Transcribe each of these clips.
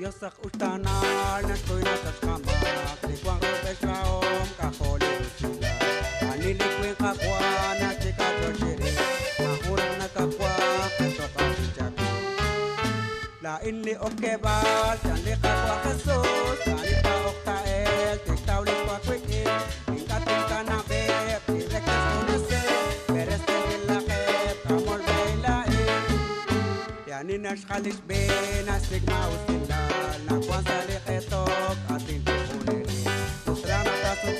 Dios sak ustanar na estoy natas kamak Di kuang rupes kaom kakoli usila Anilikwing kakwa na chika chochiri Mahurang nakakwa katok ang jabi Lain li okebal Yan li kakwa kasus Ani pa oktael Tiktaw li kwa kwikil Ingkating ka na bep Direktas unase Beres tenilakep Kamol bailain Yanin na shkalis ben Astigma usila Nakuan sa liketok Ating tipuniri Musra na kasut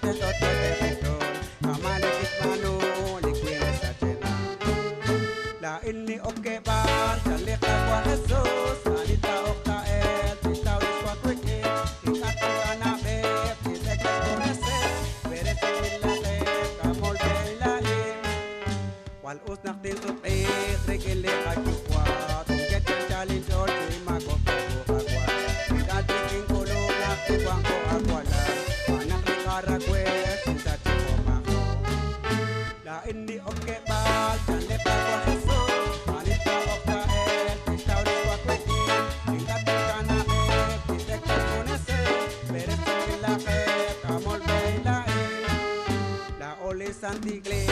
tetot tetekiton Kamalikit manu Likwine sa tena Lain ni okebal Yan li kakwa kasus Ani pa oktael Tiktaw li kwa kwikil Ingkating ka na bep Direktas unase Beres tenilakep Kamol bailain Wal us naktin supik Rikili kachukwa Tungket yung challenge or di magkakagwa Ikating kulo Naktiwang ko agwala Panak ni karagwes Sa chiko mako Lain di okebal Chanle pa kwa Jesus Manit pa oktael Pistaw di kwa kwetin Ingating ka na ek Disek ka kunase Beres yung ilake Kamol bailain La oli santigle